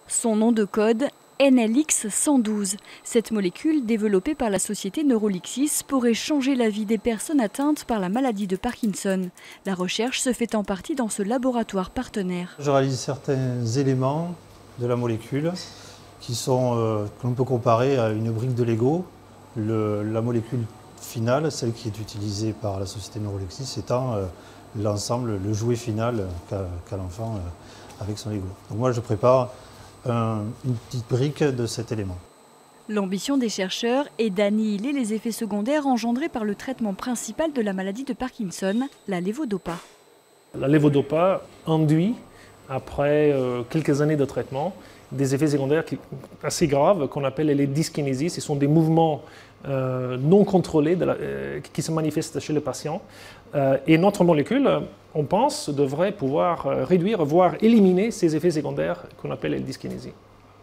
Son nom de code, NLX-112. Cette molécule, développée par la société Neurolixis, pourrait changer la vie des personnes atteintes par la maladie de Parkinson. La recherche se fait en partie dans ce laboratoire partenaire. Je réalise certains éléments de la molécule que l'on peut comparer à une brique de Lego. La molécule finale, celle qui est utilisée par la société Neurolixis, étant l'ensemble, le jouet final qu'a l'enfant avec son Lego. Donc moi je prépare une petite brique de cet élément. L'ambition des chercheurs est d'annihiler les effets secondaires engendrés par le traitement principal de la maladie de Parkinson, la lévodopa. La lévodopa induit, après quelques années de traitement, des effets secondaires assez graves qu'on appelle les dyskinésies. Ce sont des mouvements non contrôlés qui se manifestent chez le patient. Et notre molécule, on pense, devrait pouvoir réduire, voire éliminer ces effets secondaires qu'on appelle les dyskinésies.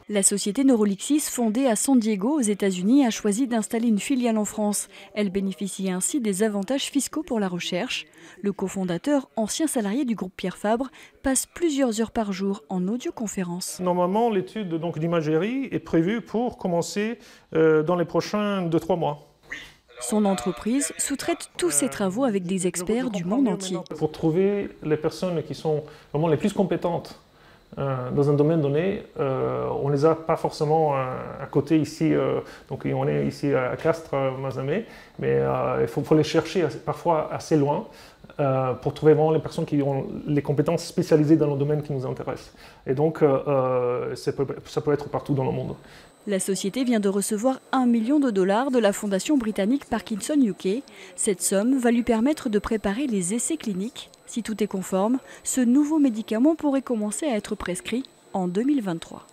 La société Neurolixis, fondée à San Diego, aux États-Unis, a choisi d'installer une filiale en France. Elle bénéficie ainsi des avantages fiscaux pour la recherche. Le cofondateur, ancien salarié du groupe Pierre Fabre, passe plusieurs heures par jour en audioconférence. Normalement, l'étude d'imagerie est prévue pour commencer dans les prochains 2-3 mois. Son entreprise sous-traite tous ses travaux avec des experts du monde entier. Pour trouver les personnes qui sont vraiment les plus compétentes dans un domaine donné, on ne les a pas forcément à côté ici, donc on est ici à Castres, Mazamet, mais il faut les chercher parfois assez loin pour trouver vraiment les personnes qui ont les compétences spécialisées dans le domaine qui nous intéresse. Et donc ça peut être partout dans le monde. La société vient de recevoir $1 million de la fondation britannique Parkinson UK. Cette somme va lui permettre de préparer les essais cliniques. Si tout est conforme, ce nouveau médicament pourrait commencer à être prescrit en 2023.